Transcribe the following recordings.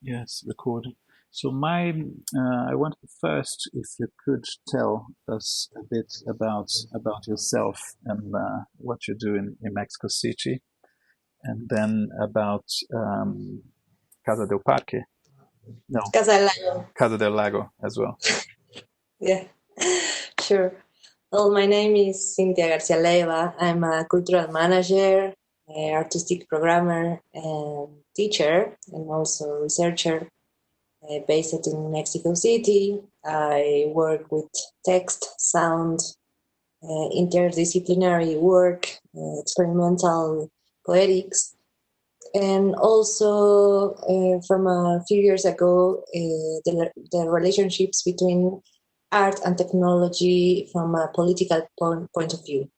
Yes, recording. So I wanted first if you could tell us a bit about yourself and what you do in Mexico City, and then about Casa del Parque. No, Casa del Lago. Casa del Lago as well. Yeah, sure. Well, my name is Cinthya García Leyva. I'm a cultural manager, artistic programmer, and teacher, and also researcher based in Mexico City. I work with text, sound, interdisciplinary work, experimental poetics, and also from a few years ago, the relationships between art and technology from a political point of view.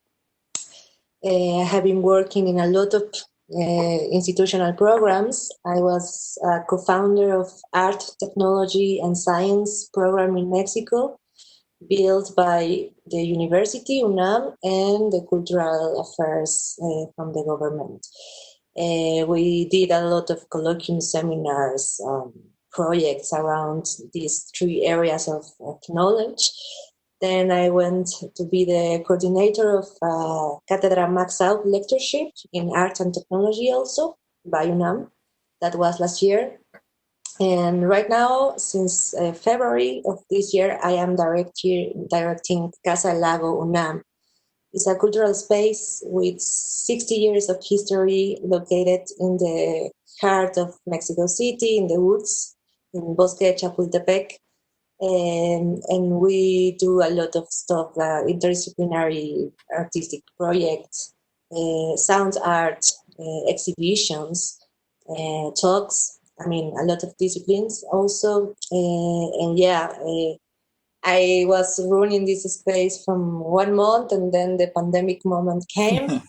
I have been working in a lot of institutional programs. I was a co-founder of Art, Technology, and Science program in Mexico, built by the university, UNAM, and the Cultural Affairs from the government. We did a lot of colloquium seminars, projects around these three areas of knowledge. Then I went to be the coordinator of Cátedra Max Out lectureship in art and technology also by UNAM. That was last year. And right now, since February of this year, I am directing Casa Lago UNAM. It's a cultural space with 60 years of history located in the heart of Mexico City, in the woods, in Bosque Chapultepec. And we do a lot of stuff, interdisciplinary artistic projects, sound art, exhibitions, talks. I mean, a lot of disciplines also. And yeah, I was running this space from 1 month, and then the pandemic moment came.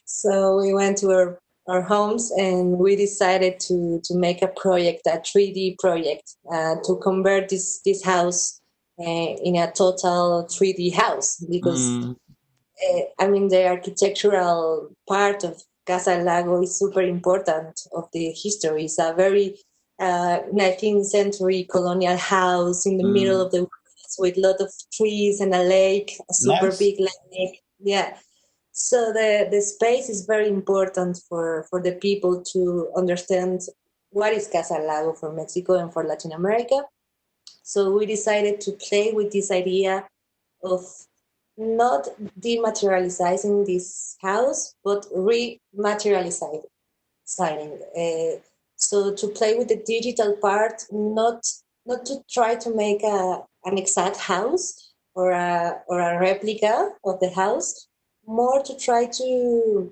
So we went to our homes, and we decided to make a project, a 3D project, to convert this house in a total 3D house, because I mean, the architectural part of Casa Lago is super important of the history. It's a very 19th century colonial house in the middle of the woods with a lot of trees and a lake, a super Nice. big lake. Yeah. So the space is very important for the people to understand what is Casa Lago for Mexico and for Latin America. So we decided to play with this idea of not dematerializing this house, but rematerializing. So to play with the digital part, not to try to make an exact house or a replica of the house, more to try to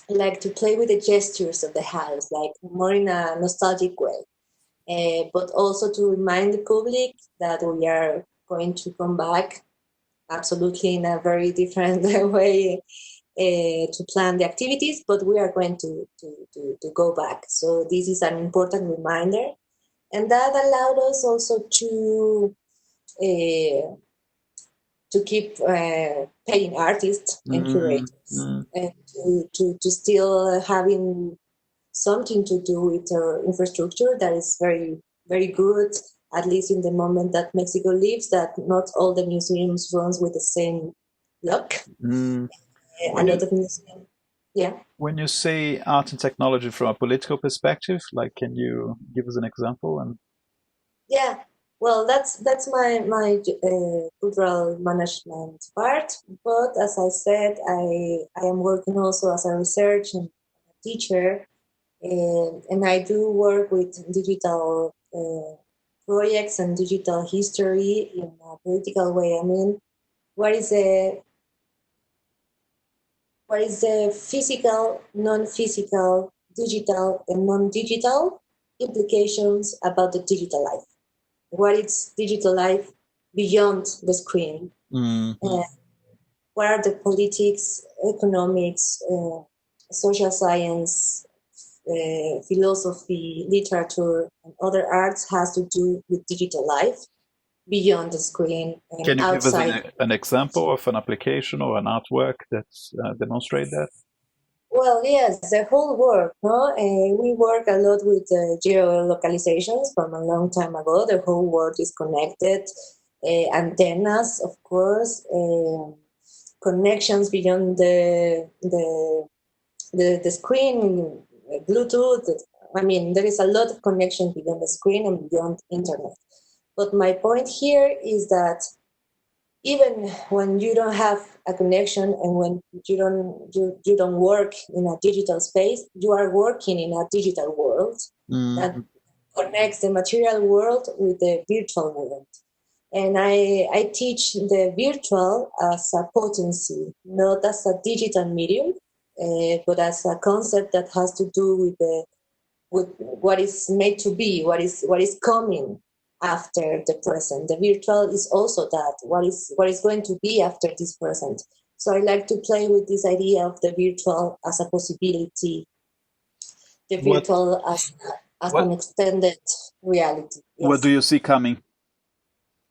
to play with the gestures of the house, like more in a nostalgic way. But also to remind the public that we are going to come back absolutely in a very different way to plan the activities, but we are going to go back. So this is an important reminder. And that allowed us also to keep paying artists and curators, and to still having something to do with our infrastructure that is very, very good, at least in the moment that Mexico lives, that not all the museums runs with the same luck. A lot of museums, yeah. When you say art and technology from a political perspective, like, can you give us an example? And Yeah, well, that's my cultural management part. But as I said, I am working also as a research and teacher, and I do work with digital projects and digital history in a political way. I mean, what is the physical, non-physical, digital, and non-digital implications about the digital life? What is digital life beyond the screen? What are the politics, economics, social science, philosophy, literature, and other arts has to do with digital life beyond the screen and can you give us outside? an example of an application or an artwork that demonstrate that? Well, yes, the whole world, no? We work a lot with geolocalizations from a long time ago. The whole world is connected. Antennas, of course, connections beyond the screen, Bluetooth. I mean, there is a lot of connection beyond the screen and beyond internet. But my point here is that even when you don't have a connection and when you don't work in a digital space, you are working in a digital world that connects the material world with the virtual world. And I teach the virtual as a potency, not as a digital medium, but as a concept that has to do with what is made to be, what is coming after the present. The virtual is also that what is going to be after this present. So I like to play with this idea of the virtual as a possibility, the virtual as an extended reality. Yes. What do you see coming?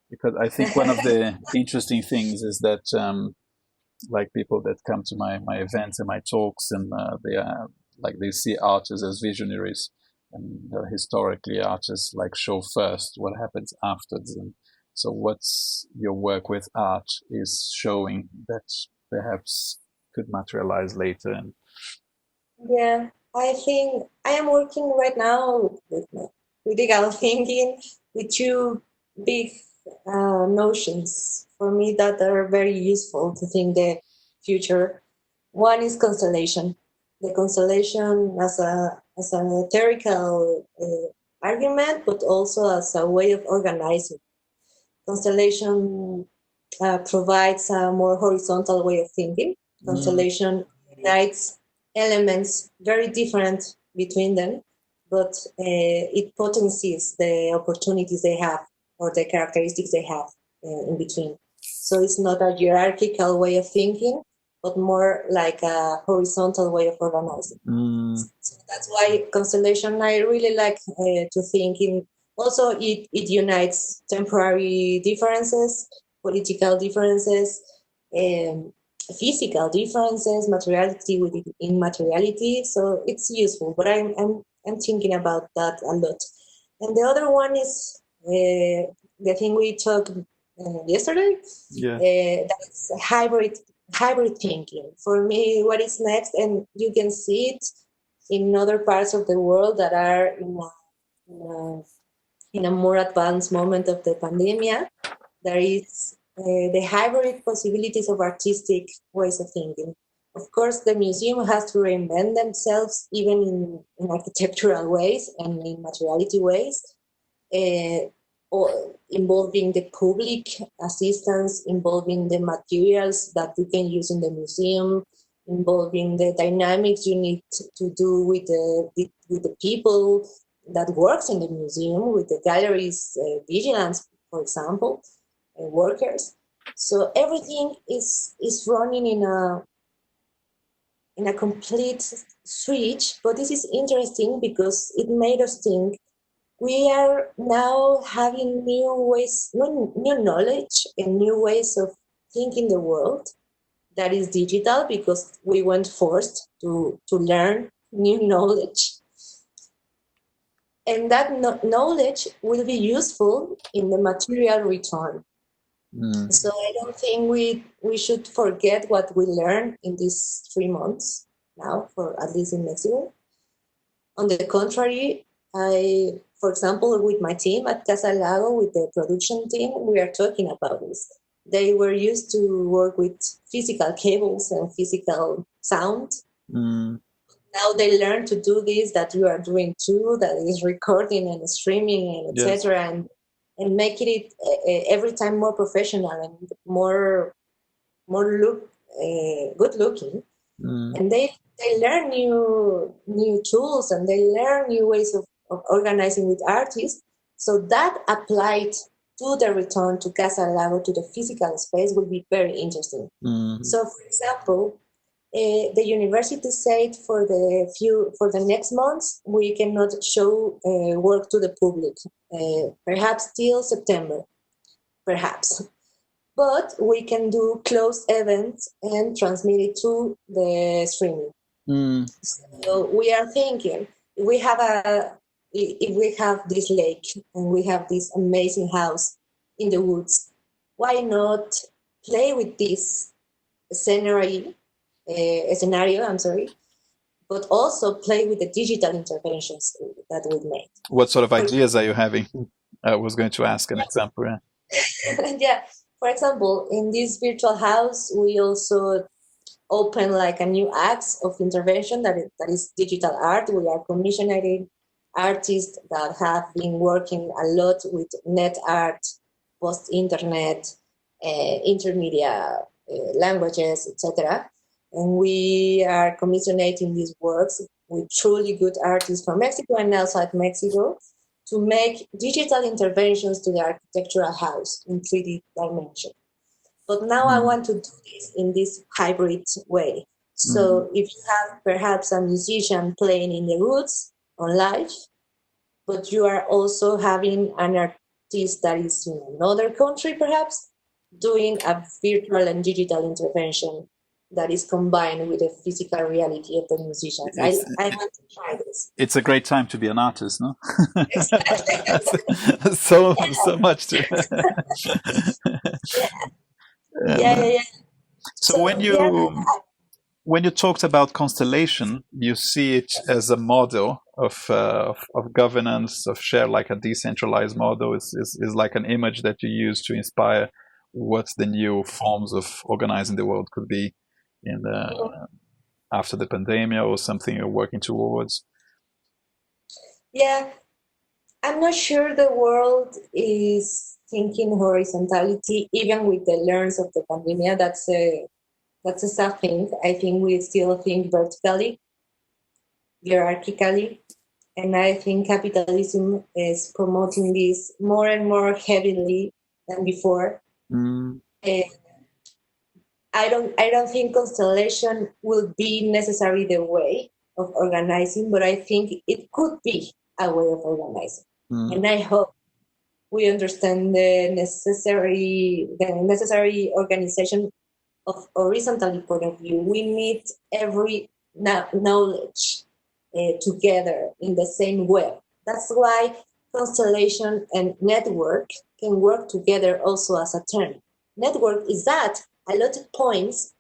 Because I think one of the interesting things is that like people that come to my events and my talks, and they see artists as visionaries, and historically artists like show first what happens afterwards. And so what's your work with art is showing that perhaps could materialize later. And yeah, I think I am working right now with critical thinking with two big notions for me that are very useful to think the future. One is constellation. The constellation as an theoretical argument, but also as a way of organizing. Constellation provides a more horizontal way of thinking. Constellation unites elements very different between them, but it potencies the opportunities they have or the characteristics they have in between. So it's not a hierarchical way of thinking, but more like a horizontal way of organizing. So that's why constellation I really like to think in. Also, it unites temporary differences, political differences, physical differences, materiality with immateriality. So it's useful, but I'm thinking about that a lot. And the other one is the thing we talked yesterday. Yeah. That's hybrid thinking. For me, what is next, and you can see it in other parts of the world that are in a more advanced moment of the pandemic, there is the hybrid possibilities of artistic ways of thinking. Of course, the museum has to reinvent themselves even in architectural ways and in materiality ways, or involving the public assistance, involving the materials that you can use in the museum, involving the dynamics you need to do with the people that works in the museum, with the galleries, vigilance, for example, workers. So everything is running in a complete switch. But this is interesting because it made us think we are now having new ways, new knowledge and new ways of thinking the world that is digital because we went forced to learn new knowledge. And that knowledge will be useful in the material return. So I don't think we should forget what we learned in these 3 months now, for at least in Mexico. On the contrary, for example, with my team at Casa Lago, with the production team, we are talking about this. They were used to work with physical cables and physical sound. Now they learn to do this that you are doing too, that is recording and streaming and etc. Yes. And making it every time more professional and more good looking. And they learn new tools and they learn new ways of organizing with artists. So that applied to the return to Casa Lago, to the physical space, will be very interesting. So, for example, the university said for the next months we cannot show work to the public, perhaps till September, perhaps. But we can do closed events and transmit it to the streaming. Mm. So we are thinking, if we have this lake and we have this amazing house in the woods, why not play with this scenario, I'm sorry, but also play with the digital interventions that we made. What sort of ideas are you having? I was going to ask an example. Yeah. Yeah, for example, in this virtual house, we also open like a new axe of intervention that is digital art. We are commissioning artists that have been working a lot with net art, post-internet, intermedia languages, etc. And we are commissioning these works with truly good artists from Mexico and outside Mexico to make digital interventions to the architectural house in 3D dimension. But now I want to do this in this hybrid way. So if you have perhaps a musician playing in the woods on live, but you are also having an artist that is in another country perhaps doing a virtual and digital intervention that is combined with the physical reality of the musicians. I want to try this. It's a great time to be an artist, no? Exactly. so much to. Yeah. So when you talked about constellation, you see it as a model of governance, of share, like a decentralized model. Is like an image that you use to inspire what the new forms of organizing the world could be in the after the pandemic, or something you're working towards. Yeah, I'm not sure the world is thinking horizontality, even with the learns of the pandemic. That's a sad thing. I think we still think vertically, hierarchically, and I think capitalism is promoting this more and more heavily than before. I don't think constellation will be necessarily the way of organizing, but I think it could be a way of organizing. And I hope we understand the necessary organization of horizontal point of view. We need every knowledge together in the same web. That's why constellation and network can work together also as a term. Network is that a lot of points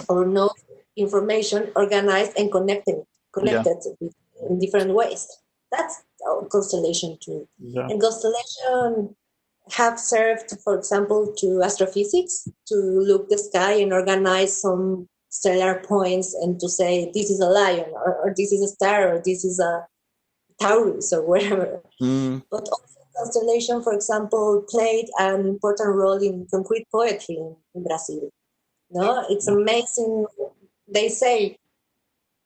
or no information organized and connected in different ways. That's constellation too. And constellation have served, for example, to astrophysics, to look the sky and organize some stellar points and to say this is a lion or this is a star or this is a Taurus or whatever. But also constellation, for example, played an important role in concrete poetry in Brazil. No, it's amazing. They say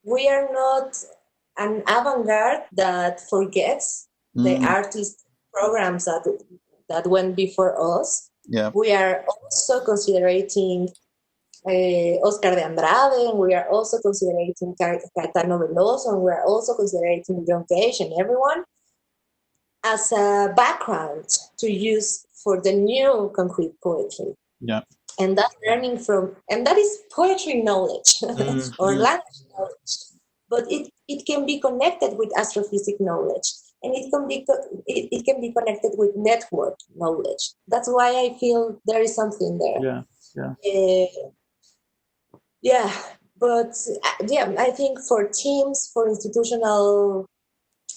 we are not an avant-garde that forgets the artist programs that went before us. We are also considering Oscar de Andrade, and we are also considering Caetano Veloso, and we are also considering John Cage and everyone as a background to use for the new concrete poetry. And that learning from, and that is poetry knowledge or language knowledge, but it can be connected with astrophysics knowledge, and it can be connected with network knowledge. That's why I feel there is something there. But I think for teams, for institutional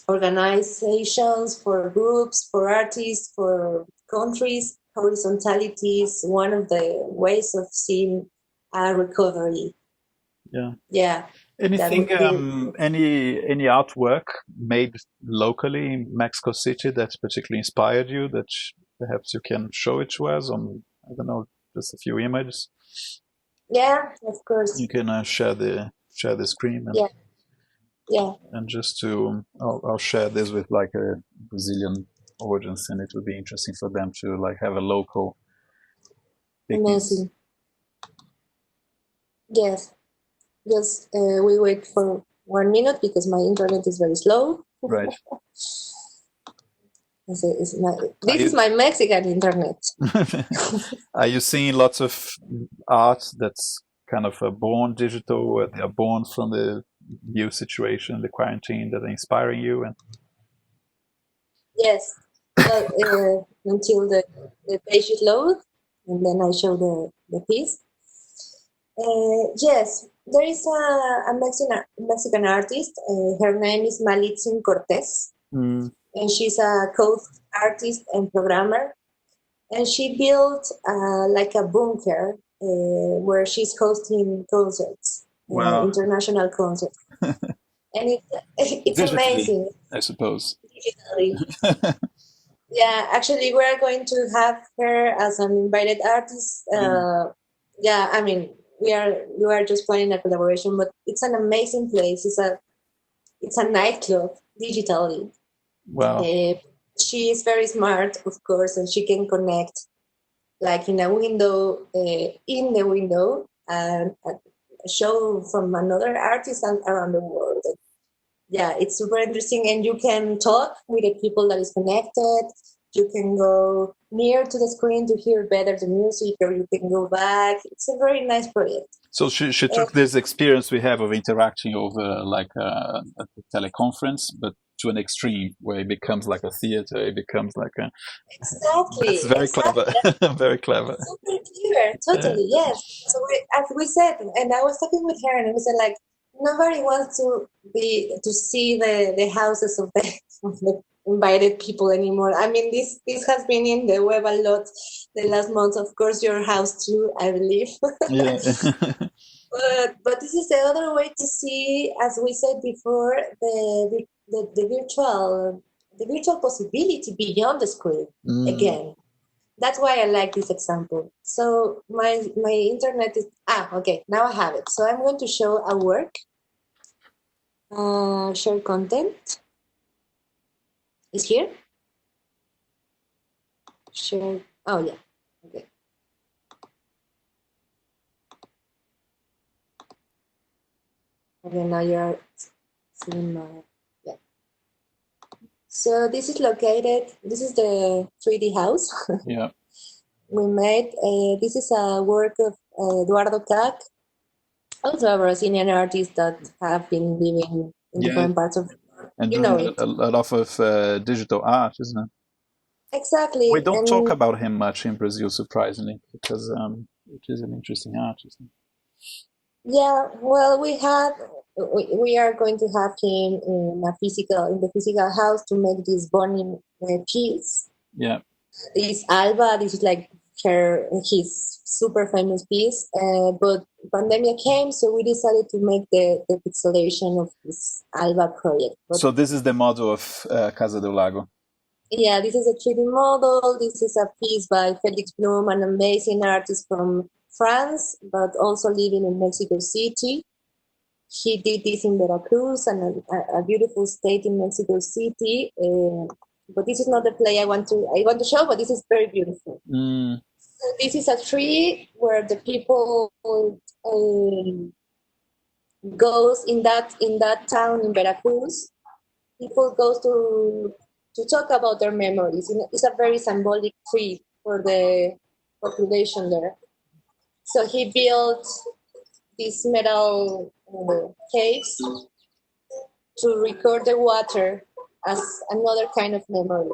organizations, for groups, for artists, for countries, horizontality is one of the ways of seeing a recovery. Anything, any artwork made locally in Mexico City that particularly inspired you, that perhaps you can show it to us on, I don't know, just a few images? Yeah, of course. You can share the screen. And, and just to, I'll share this with like a Brazilian audience, and it would be interesting for them to like have a local. Amazing. Yes. Yes, we wait for 1 minute because my internet is very slow. Right. This is my Mexican internet. Are you seeing lots of art that's kind of born digital, where they are born from the new situation, the quarantine, that are inspiring you? And Yes. Well, until the page is load, and then I show the piece. Yes, there is a Mexican artist. Her name is Malitzin Cortes, and she's a code artist and programmer. And she built like a bunker where she's hosting concerts, wow, international concerts. And it's digitally, amazing. I suppose. Digitally. Yeah, actually, we're going to have her as an invited artist. Yeah, I mean, we are just planning a collaboration, but it's an amazing place. It's a nightclub digitally. Wow. She is very smart, of course, and she can connect like in a window, in the window, and a show from another artist around the world. Yeah, it's super interesting, and you can talk with the people that is connected. You can go near to the screen to hear better the music, or you can go back. It's a very nice project. So she took this experience we have of interacting over like a teleconference, but to an extreme where it becomes like a theater. It becomes like a exactly. That's very Exactly. clever. Very clever. Super clear, totally. Yes. So as we said, and I was talking with her, and we said like nobody wants to see the houses of the invited people anymore. I mean, this has been in the web a lot the last month. Of course, your house too, I believe. Yeah. But this is the other way to see, as we said before, the virtual possibility beyond the screen again. That's why I like this example. So my internet is okay. Now I have it. So I'm going to show a work. Share content. Is here? Share. Oh yeah. Okay. Okay. Now you're seeing my So this is located. This is the 3D house. Yeah. We made. This is a work of Eduardo Cac, also a Brazilian artist that have been living in different parts of. And You know doing it. a lot of digital art, isn't it? Exactly. We don't talk about him much in Brazil, surprisingly, because it is an interesting artist. Yeah, well, we are going to have him in the physical house to make this burning piece. Yeah. This Alba, this is like his super famous piece, but pandemic came, so we decided to make the pixelation of this Alba project. So this is the model of Casa del Lago. Yeah, this is a 3D model. This is a piece by Felix Blum, an amazing artist from France, but also living in Mexico City. He did this in Veracruz, and a beautiful state in Mexico City. But this is not the play I want to show, but this is very beautiful. So this is a tree where the people goes in that town in Veracruz. People goes to talk about their memories. It's a very symbolic tree for the population there. So he built these metal caves to record the water as another kind of memory.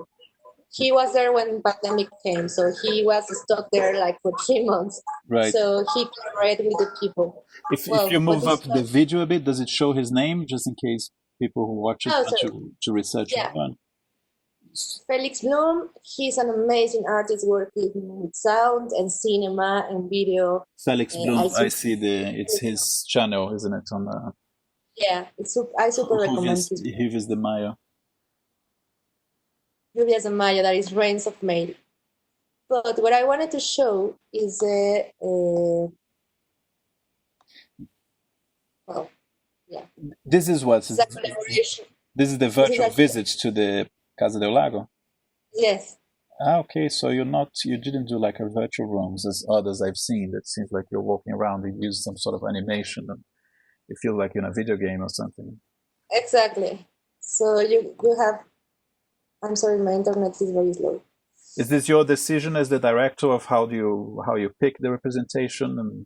He was there when pandemic came, so he was stuck there like for 3 months. Right. So he collaborated with the people. If you move up the video a bit, does it show his name, just in case people who watch it want to research it? Felix Blum, he's an amazing artist working with sound and cinema and video. Felix Blum, I see it's his channel, isn't it? On yeah, I super recommend it. Juvias de Mayo. Juvias de Mayo, that is Rains of May. But what I wanted to show is this is what this is the virtual visit to the Casa del Lago. Yes. Okay, so you didn't do like a virtual rooms as others I've seen. It seems like you're walking around and use some sort of animation and you feel like you're in a video game or something. Exactly. So you have. I'm sorry, my internet is very slow. Is this your decision as the director of how you pick the representation and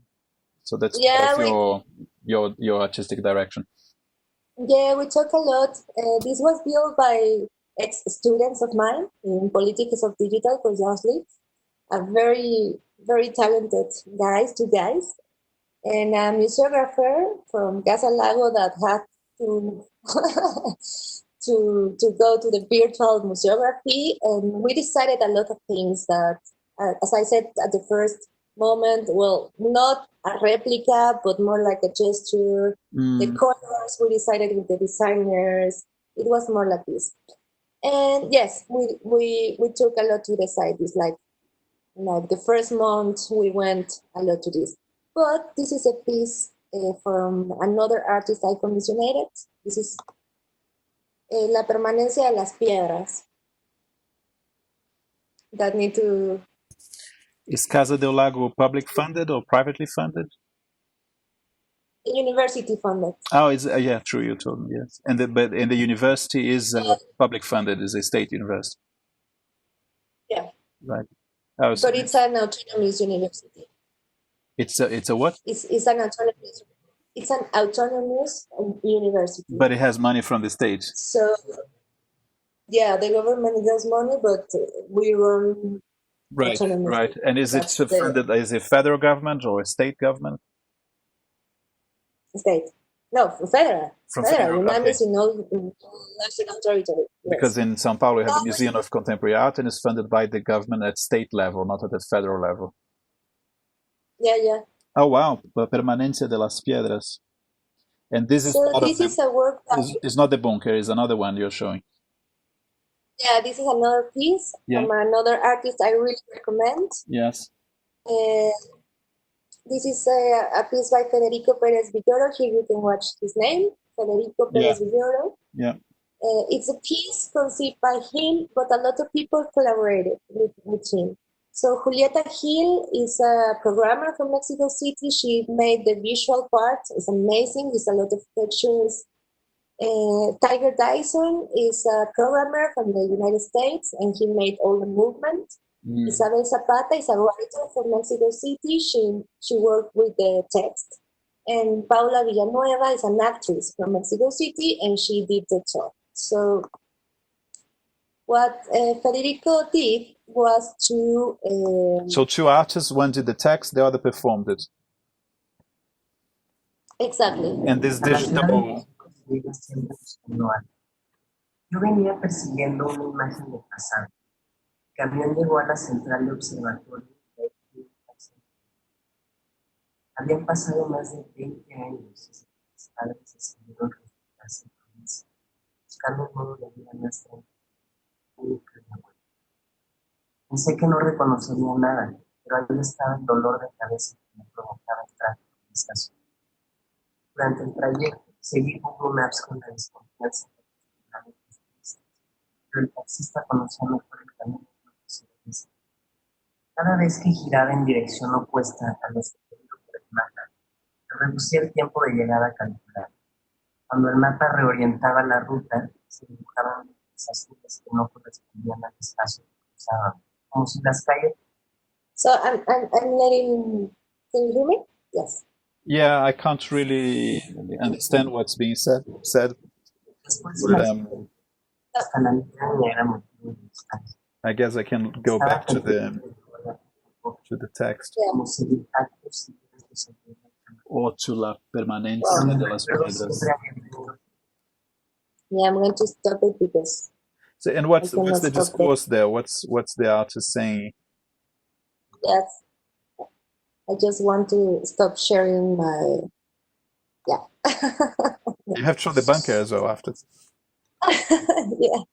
So that's Yeah, your artistic direction. yeah, we talk a lot. This was built by ex-students of mine in Politics of Digital for Josley, a very talented guys, two guys, and a museographer from Casa Lago that had to to go to the virtual museography, and we decided a lot of things that, as I said at the first moment, well, not a replica, but more like a gesture. The colors we decided with the designers. It was more like this. And yes, we took a lot to decide this. Like the first month, we went a lot to this. But this is a piece from another artist I commissioned. This is Lapermanenciadelaspiedras. That need to. Is Casa del Lago public funded or privately funded? University funded. Oh, it's yeah, true. You told me, yes. And the university is public funded. Is a state university. Yeah. Right. Oh, so but it's an autonomous university. It's a what? It's an autonomous. It's an autonomous university. But it has money from the state. So yeah, the government gives money, but we run. Right. Right. And is it funded? Is it federal government or a state government? State. No, federal. From federal. Okay. Is in all national territory. Yes. Because in São Paulo, you have a Museum of Contemporary Art, and it's funded by the government at state level, not at the federal level. Yeah. Oh wow, Lapermanenciadelaspiedras. And this is so this is a work. It's not the bunker. It's another one you're showing. Yeah, this is another piece from another artist I really recommend. Yes. This is a piece by Federico Pérez Villoro. Here you can watch his name, Federico Pérez Villoro. Yeah. It's a piece conceived by him, but a lot of people collaborated with him. So Julieta Gil is a programmer from Mexico City. She made the visual part. It's amazing. There's a lot of pictures. Tiger Dyson is a programmer from the United States, and he made all the movement. Isabel Zapata is a writer from Mexico City. She worked with the text. And Paula Villanueva is an actress from Mexico City, and she did the talk. So what Federico did was to... So two artists, one did the text, the other performed it. Exactly. And this digital... Yo venía persiguiendo una imagen del pasado. El camión llegó a la central de observatorio. Habían pasado más de 20 años desde que mis padres decidieron refugiarse en provincia, buscando un modo de vida más tranquilo. Única y abuela. Pensé que no reconocería nada, pero ahí estaba el dolor de cabeza que me provocaba el tráfico en la estación. Durante el trayecto, seguí Google Maps con la desconfianza de los turistas, pero el taxista conocía mejor el camino que me pusieron. Cada vez que giraba en dirección opuesta a lo sugerido por el mapa, reducía el tiempo de llegada calculado. Cuando el mapa reorientaba la ruta, se dibujaban líneas azules que no correspondían al espacio que cruzaban, como si las calles... So I'm letting... Can you hear me? Yes. Yeah, I can't really understand what's being said. I guess I can go back to the text. Or to la permanencia de las piedras. Yeah, I'm going to stop it because... So, and what's the discourse there? What's the artist saying? Yes. I just want to stop sharing my... Yeah. You have to show the bunker as well after. Yeah.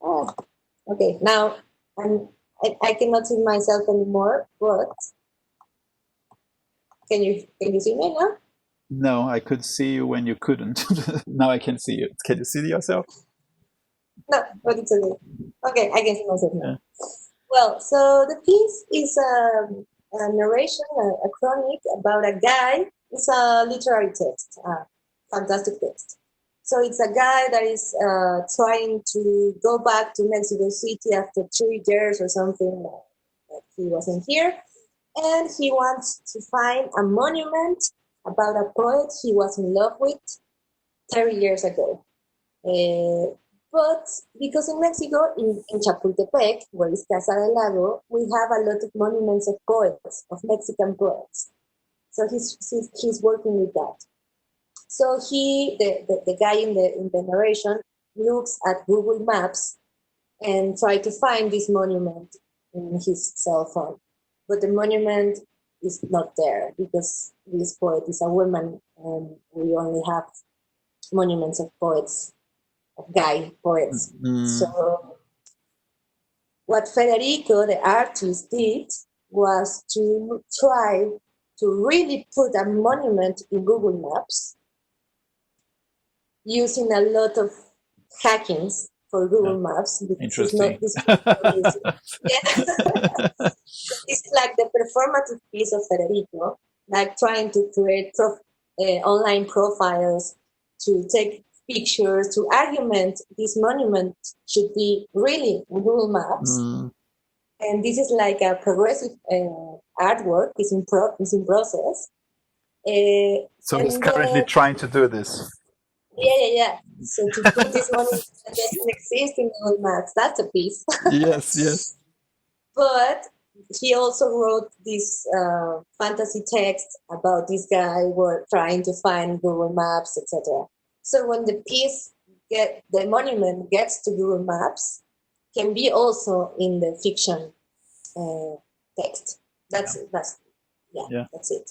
Oh. Okay, now I cannot see myself anymore, but can you see me now? No, I could see you when you couldn't. Now I can see you. Can you see yourself? No, but it's okay. Okay, I can see myself now. Yeah. Well, so the piece is a narration, a chronic about a guy. It's a literary text, fantastic text. So it's a guy that is trying to go back to Mexico City after 3 years or something that he wasn't here. and he wants to find a monument about a poet he was in love with 30 years ago. But because in Mexico, in Chapultepec, where is Casa del Lago, we have a lot of monuments of poets, of Mexican poets. So he's working with that. So the guy in the narration looks at Google Maps and try to find this monument in his cell phone. But the monument is not there because this poet is a woman and we only have monuments of poets, of guy poets. So what Federico, the artist, did was to try to really put a monument in Google Maps using a lot of hackings for Google Maps. Interesting. It's like the performative piece of Federico, like trying to create online profiles, to take pictures, to argument this monument should be really in Google Maps. And this is like a progressive artwork, is in process. So he's currently trying to do this. Yeah. So to put this monument that doesn't exist in Google Maps, that's a piece. Yes. But he also wrote this fantasy text about this guy trying to find Google Maps, etc. So when the monument gets to Google Maps, can be also in the fiction text. That's it.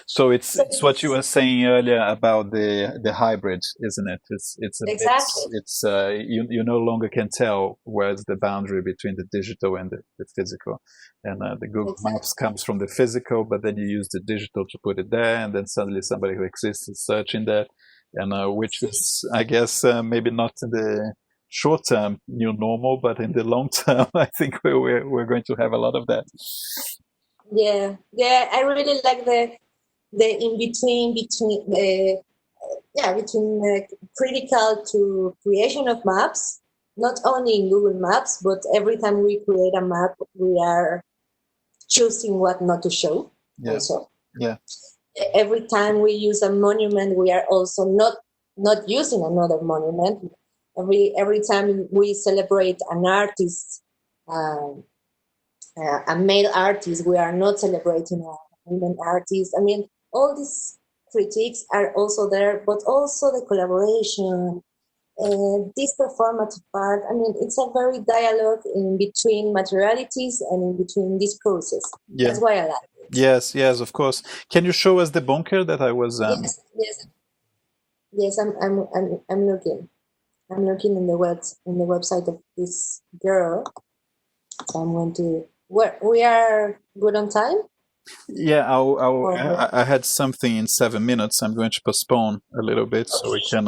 So it's what you were saying earlier about the hybrid, isn't it? It's exactly. It's you no longer can tell where's the boundary between the digital and the physical, and the Google Maps comes from the physical, but then you use the digital to put it there, and then suddenly somebody who exists is searching that, and which is, I guess, maybe not in the short term new normal, but in the long term, I think we're going to have a lot of that. Yeah, I really like the in between critical to creation of maps, not only in Google Maps, but every time we create a map, we are choosing what not to show. Also, every time we use a monument, we are also not using another monument. Every time we celebrate an artist, a male artist, we are not celebrating a women artist. I mean, all these critiques are also there, but also the collaboration, this performative part. I mean, it's a very dialogue in between materialities and in between this process. Yeah. That's why I like it. Yes, of course. Can you show us the bunker that I was? Yes. I'm looking. I'm looking in the website of this girl. So I'm going to. We are good on time. Yeah, I had something in 7 minutes. I'm going to postpone a little bit so we can.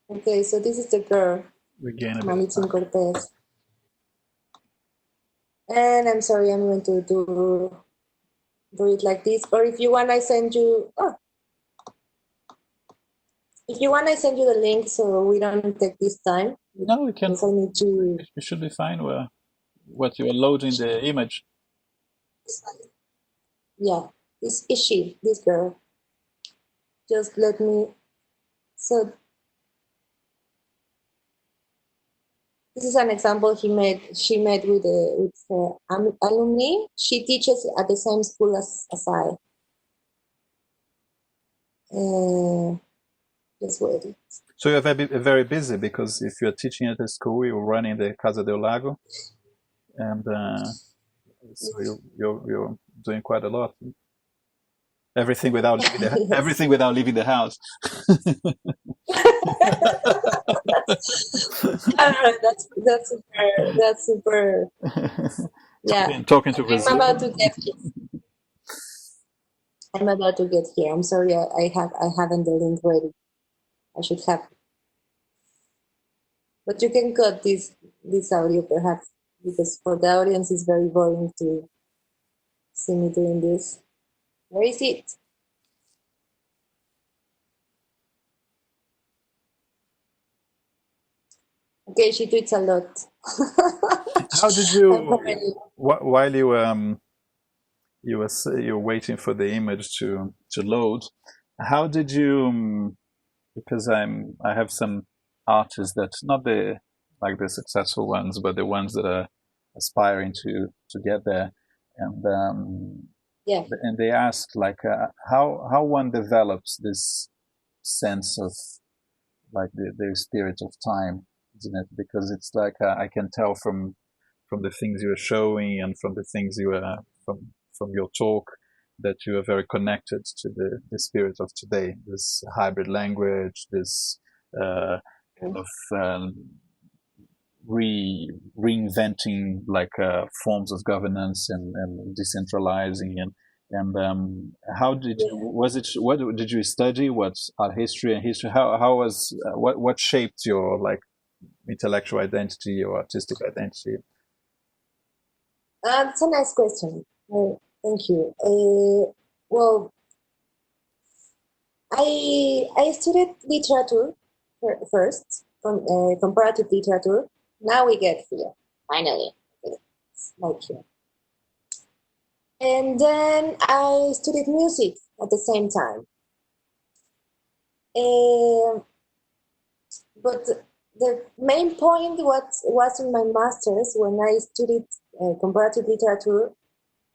Okay, so this is the girl, Malitzin Cortes. And I'm sorry, I'm going to do it like this. Or if you want, I send you. If you want, I send you the link so we don't take this time. No, we can. I need to. It should be fine. What you are loading the image. Yeah, is she, this girl? Just let me. So this is an example she made with alumni. She teaches at the same school as I. Just waiting. So you're very busy because if you're teaching at a school, you're running the Casa del Lago, and so you're doing quite a lot. Everything without leaving the house. That's super. Yeah. Talking to Brazil. I'm about to get here. I'm sorry, I haven't the link ready. I should have. But you can cut this audio perhaps, because for the audience it's very boring to see me doing this. Where is it? Okay, she tweets a lot. How did you, while you were waiting for the image to load, how did you? Because I have some artists that not the like the successful ones, but the ones that are aspiring to get there, and Yeah. and they ask like how one develops this sense of like the spirit of time, isn't it? Because it's like I can tell from the things you are showing and from the things you are from your talk that you are very connected to the spirit of today, this hybrid language, this kind of reinventing like forms of governance and decentralizing and how did you, was it, what did you study, what's art history and history, how was what shaped your like intellectual identity or artistic identity? It's a nice question. Thank you. Well, I studied literature first, comparative literature. Now we get here, finally. It's like here. And then I studied music at the same time. But the main point was in my master's when I studied comparative literature,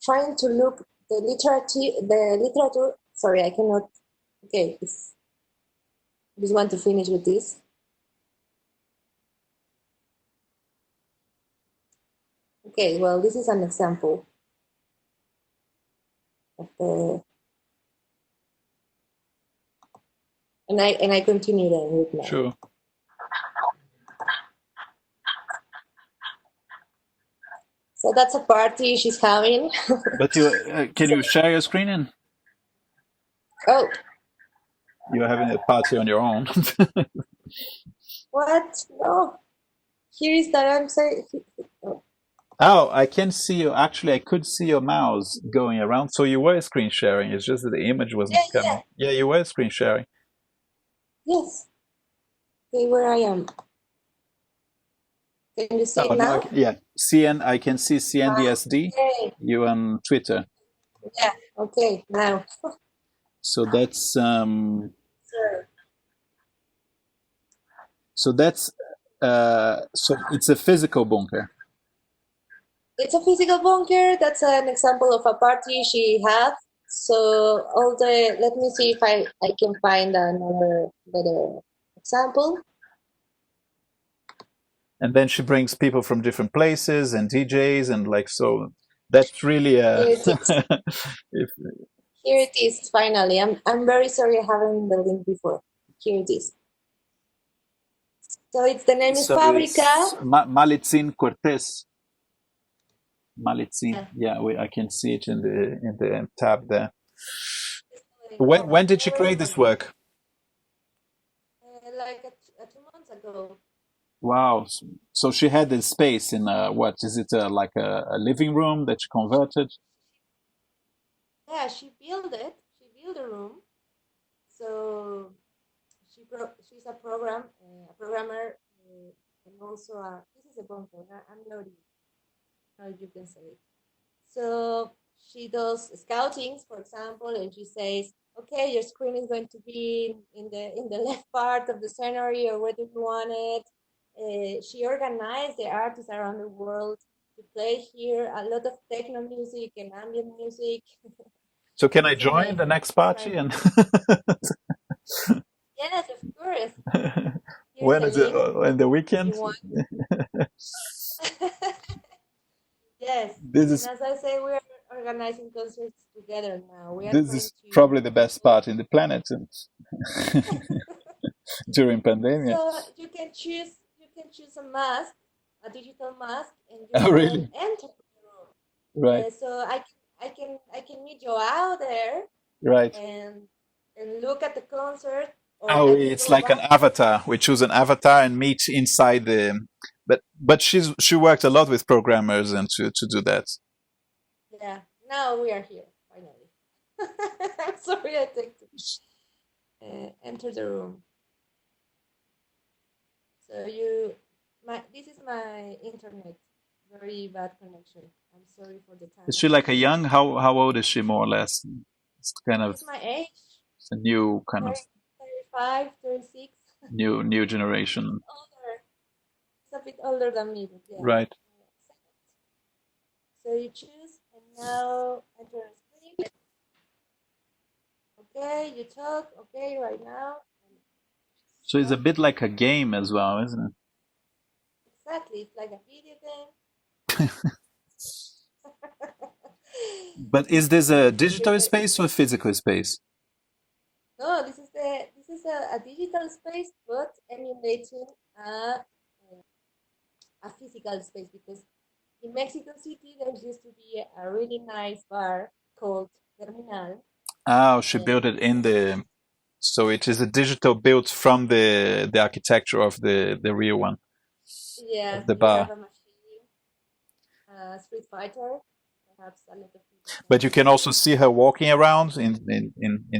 trying to look the literature. Sorry, I cannot. Okay, I just want to finish with this. Okay, well, this is an example of the, and I continue then with now. Sure. So that's a party she's having. But you can you share your screen and Oh, you're having a party on your own? what? No. Here is that I'm saying. Oh, I can see you. Actually, I could see your mouse going around. So you were screen sharing. It's just that the image wasn't coming. Yeah, you were screen sharing. Yes. Okay, where I am. Can you see it now? Yeah, CN. I can see CNDSD. Okay. You on Twitter. Yeah. Okay. Now. So that's Sure. so that's so it's a physical bunker. It's a physical bunker. That's an example of a party she had. So all the, let me see if I can find another better example. And then she brings people from different places and DJs and like so. That's really Here it is. if, Here it is. Finally, I'm very sorry I haven't the link before. Here it is. So it's the name is Fabrica. Malitzin Cortes. Malitzin. Yeah, I can see it in the tab there. When did she create this work? Like 2 months ago. Wow. So she had this space in what is it like a living room that she converted? Yeah, she built it. She built a room. So she's a programmer, and also this is a bunker. I'm loading. How you can say it. So she does scoutings, for example, and she says, "Okay, your screen is going to be in the left part of the scenery, or where do you want it?" She organized the artists around the world to play here a lot of techno music and ambient music. So can I join the next party? And yes, of course. when is it? In the weekend? Yes. This is, and as I say, we're organizing concerts together now. This is probably the best part in the planet during pandemic. So you can choose a mask, a digital mask, and you Oh, really? enter the room. Right. So I can meet you out there. Right. And look at the concert. Oh, it's like an avatar. We choose an avatar and meet inside the. But she worked a lot with programmers and to do that. Yeah. Now we are here finally. I'm sorry, I take enter the room. So you This is my internet. Very bad connection. I'm sorry for the time Is of she like a silence. young? How old is she more or less? It's kind of She's my age, it's a new kind of 30, 35, 36. new generation, Older. It's a bit older than me, but yeah. right? So you choose, and now enter a screen. Okay, you talk. Okay, right now. So it's a bit like a game as well, isn't Exactly, it's like a video game. it? But is this a digital space or a physical space? No, this is a digital space, but emulating a physical space, because in Mexico City there used to be a really nice bar called Terminal. Oh, she And built it in the. So it is a digital built from the architecture of the real one yes, of the you have bar. a machine, Street Fighter. Perhaps a lot of people can But you can remember. also see her walking around in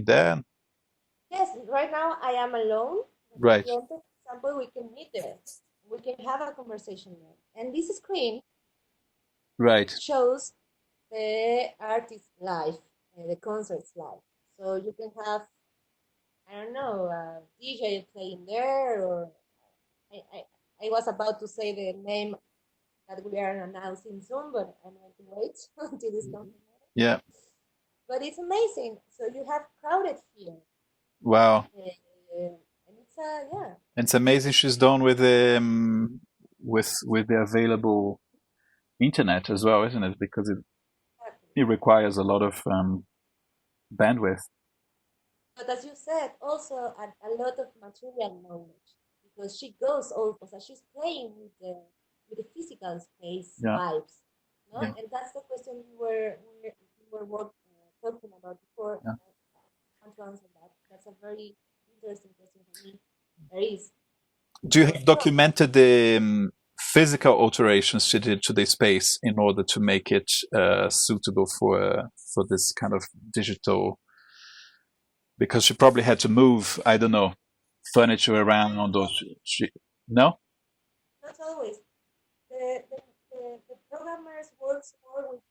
there. Yes, right now I am alone. But if Right, you enter, for example, we can meet there. We can have a conversation there. And this screen right. shows the artist live, the concerts live. So you can have, I don't know, a DJ playing there, or I, I, I was about to say the name that we are announcing soon, but I'm going to wait until this confirmed. Yeah. But it's amazing. So you have crowded here. Wow. And it's, yeah. And it's amazing she's done with with the available internet as well, isn't it? Because it requires a lot of bandwidth. But as you said, also a lot of material knowledge, because she goes also, so she's playing with the physical space Yeah. vibes, no? Yeah. And that's the question we were talking about before. Yeah. I want to answer that. That's a very interesting question for me. There is. Do you have documented the physical alterations she did to the space in order to make it suitable for this kind of digital? Because she probably had to move, I don't know, furniture around on those. No? Not always. The programmers works more with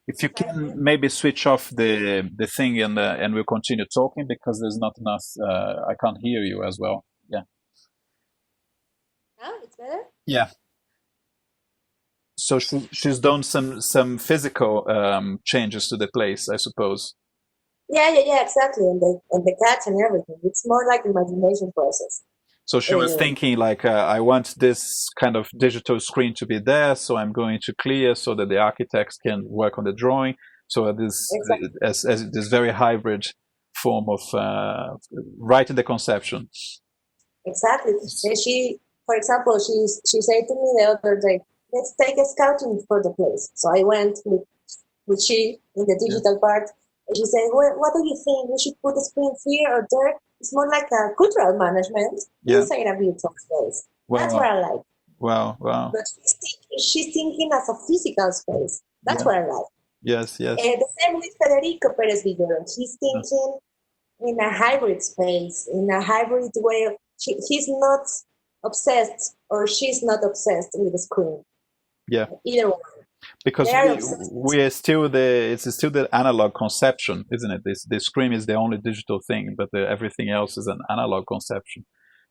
If you side can method. maybe switch off the thing and we'll continue talking, because there's not enough. I can't hear you as well. Yeah. Now it's better. Yeah. So she's done some physical changes to the place, I suppose. Yeah, exactly. And the cats and everything. It's more like imagination process. So she was thinking like, I want this kind of digital screen to be there, so I'm going to clear so that the architects can work on the drawing. So this Exactly. as this very hybrid form of writing the conception. Exactly. And for example, she said to me the other day, let's take a scouting for the place. So I went with she in the digital part, and she said, well, what do you think? We should put a screen here or there? It's more like a cultural management inside a virtual space. Wow. That's what I like. Wow. But she's thinking as a physical space. That's what I like. Yes. And the same with Federico Perez Villoro. He's thinking in a hybrid space, in a hybrid way. He's not obsessed, or she's not obsessed with the screen. Yeah. Either one. Because we are still it's still the analog conception, isn't it? The screen is the only digital thing, but everything else is an analog conception.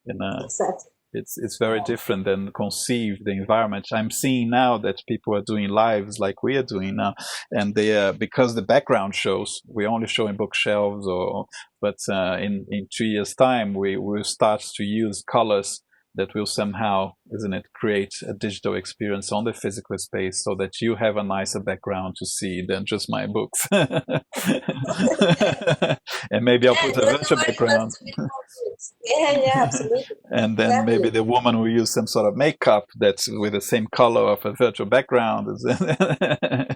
Exactly. It's very different than conceive the environment. I'm seeing now that people are doing lives like we are doing now, and they are, because the background shows, we're only showing bookshelves, but in 2 years' time we will start to use colors that will somehow, isn't it, create a digital experience on the physical space, so that you have a nicer background to see than just my books. And maybe I'll put a virtual background. Yeah, absolutely. And then maybe the woman will use some sort of makeup that's with the same color of a virtual background. Yeah.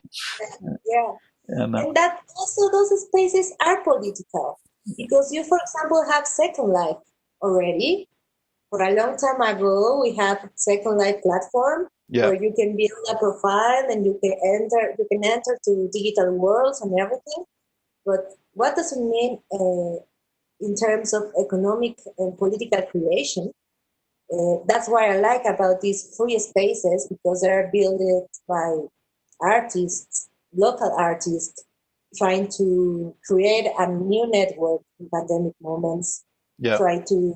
And that also, those spaces are political, because you, for example, have Second Life already. For a long time ago, we have Second Life platform where you can build a profile and you can enter to digital worlds and everything. But what does it mean in terms of economic and political creation? That's what I like about these free spaces, because they're built by artists, local artists, trying to create a new network in pandemic moments, try to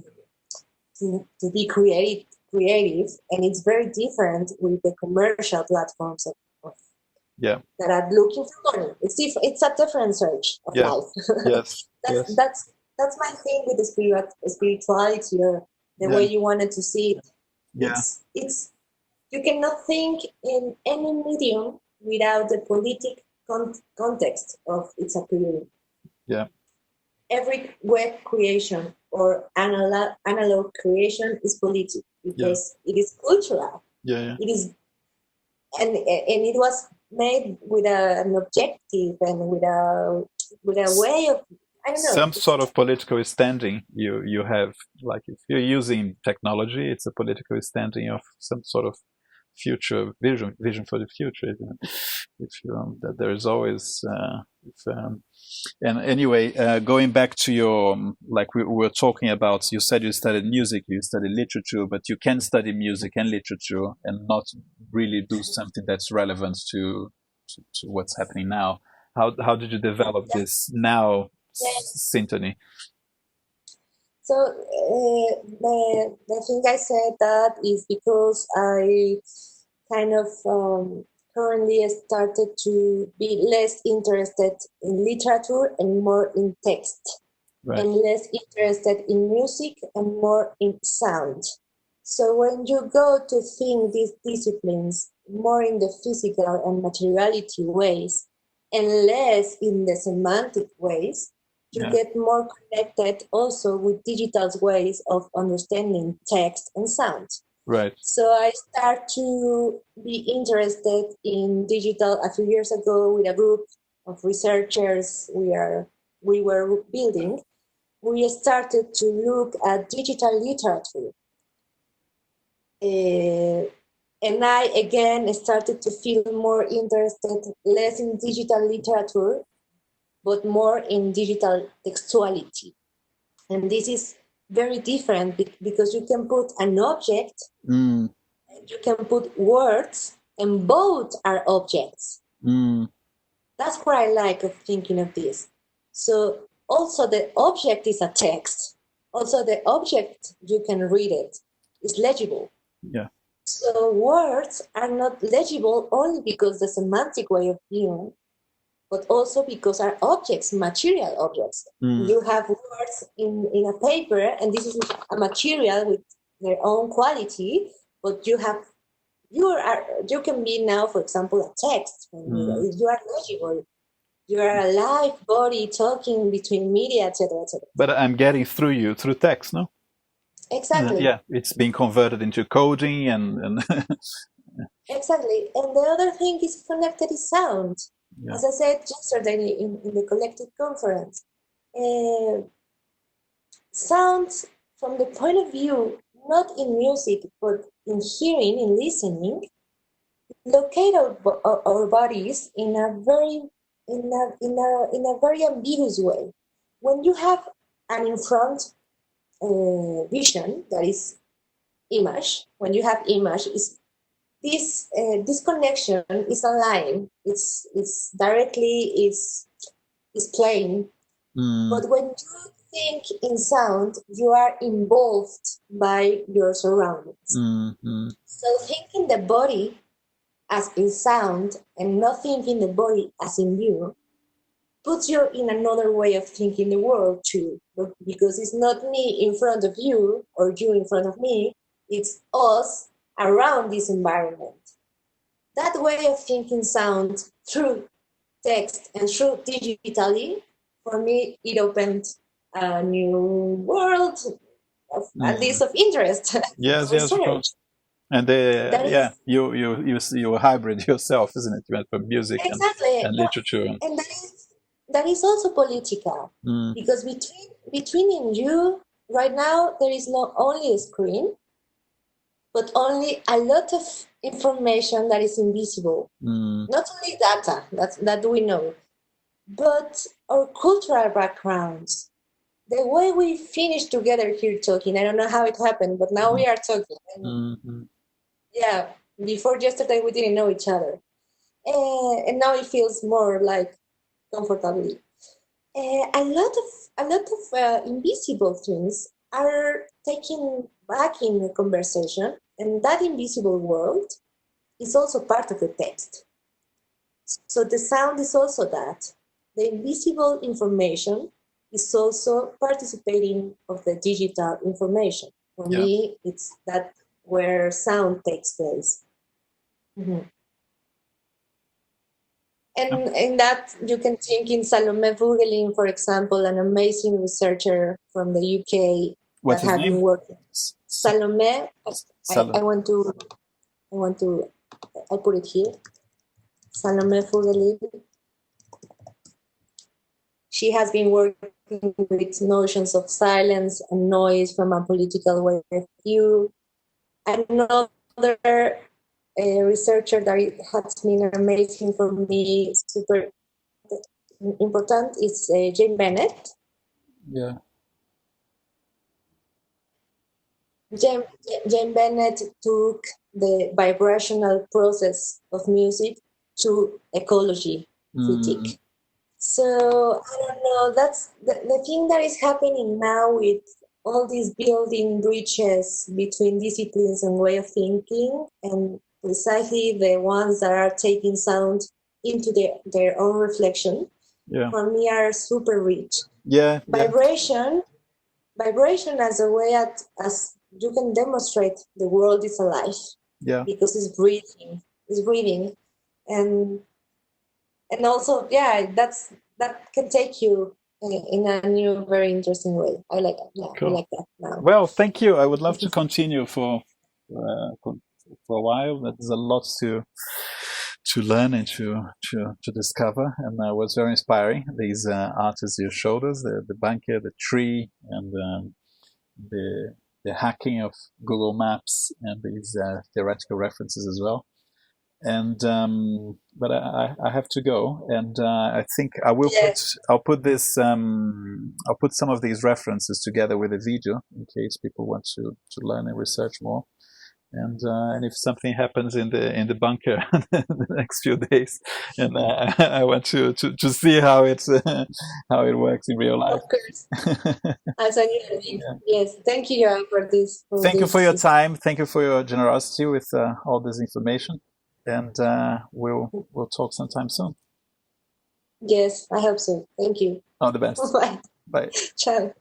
be creative, and it's very different with the commercial platforms that are looking for money. It's a different search of life. That's my thing with the spirituality, or the way you wanted to see it. It's you cannot think in any medium without the politic context of its appearing. Every web creation or analog creation is politic, because it is cultural. It is, and it was made with an objective and with a way of, I don't know, some sort of political standing you have. Like if you're using technology, it's a political standing of some sort of future vision for the future, isn't it? If you that there is always and anyway, going back to your, like we were talking about, you said you studied music, you studied literature, but you can study music and literature and not really do something that's relevant to what's happening now. How did you develop this now syntony? So the thing I said that is because I kind of currently started to be less interested in literature and more in text, and less interested in music and more in sound. So when you go to think these disciplines more in the physical and materiality ways and less in the semantic ways, you get more connected also with digital ways of understanding text and sound. So I start to be interested in digital a few years ago with a group of researchers we were building. We started to look at digital literature. And I again started to feel more interested, less in digital literature, but more in digital textuality. And this is very different because you can put an object, and you can put words, and both are objects. That's what I like of thinking of this. So also the object is a text. Also the object, you can read it, is legible. So words are not legible only because the semantic way of viewing, but also because are objects, material objects. You have words in a paper, and this is a material with their own quality, but you can be now, for example, a text. You are legible. You are a live body talking between media, etc., etc. But I'm getting through you through text, no? Exactly. It's being converted into coding and Exactly. And the other thing is connected is sound. As I said yesterday in the collective conference, sounds from the point of view, not in music, but in hearing, in listening, locate our bodies in a very ambiguous way. When you have an in front vision, that is image, when you have image, this connection is a line. It's directly is plain. But when you think in sound, you are involved by your surroundings. So thinking the body as in sound and not thinking the body as in you puts you in another way of thinking the world too. Because it's not me in front of you or you in front of me. It's us around this environment. That way of thinking sound through text and through digitally, for me, it opened a new world, at least of interest. Yes, of course. And you hybrid yourself, isn't it? You went from music and literature. And that is also political, because between you right now there is not only a screen, but only a lot of information that is invisible. Not only data that we know, but our cultural backgrounds, the way we finished together here talking, I don't know how it happened, but now we are talking. And yeah, before yesterday we didn't know each other. And now it feels more like comfortably. A lot of invisible things are taken back in the conversation, and that invisible world is also part of the text. So the sound is also that. The invisible information is also participating of the digital information. For me, it's that where sound takes place. Mm-hmm. And in that, you can think in Salome Voegelin, for example, an amazing researcher from the UK What's his name? Been working. Salome. I want to. I put it here. Salome Voegelin. She has been working with notions of silence and noise from a political way of view. Another researcher that has been amazing for me, super important, is Jane Bennet. Yeah. Jane Bennet took the vibrational process of music to ecology critique. So I don't know, that's the thing that is happening now with all these building bridges between disciplines and way of thinking, and precisely the ones that are taking sound into their own reflection, for me are super rich. Vibration as a way as you can demonstrate the world is alive. Because it's breathing. And also, that can take you in a new, very interesting way. I like that. Yeah, cool. I like that now. Well, thank you. I would love to continue for a while. There's a lot to learn and to discover, and it was very inspiring. These artists you showed us, the bunker, the tree, and the hacking of Google Maps, and these theoretical references as well. And but I have to go, and I think I will I'll put some of these references together with a video in case people want to learn and research more. And if something happens in the bunker the next few days, and I want to see how it works in real life. Of course. Yes, thank you, Johan, for this. Thank you for your time. Thank you for your generosity with all this information. And we'll talk sometime soon. Yes, I hope so. Thank you. All the best. Bye. Bye. Ciao.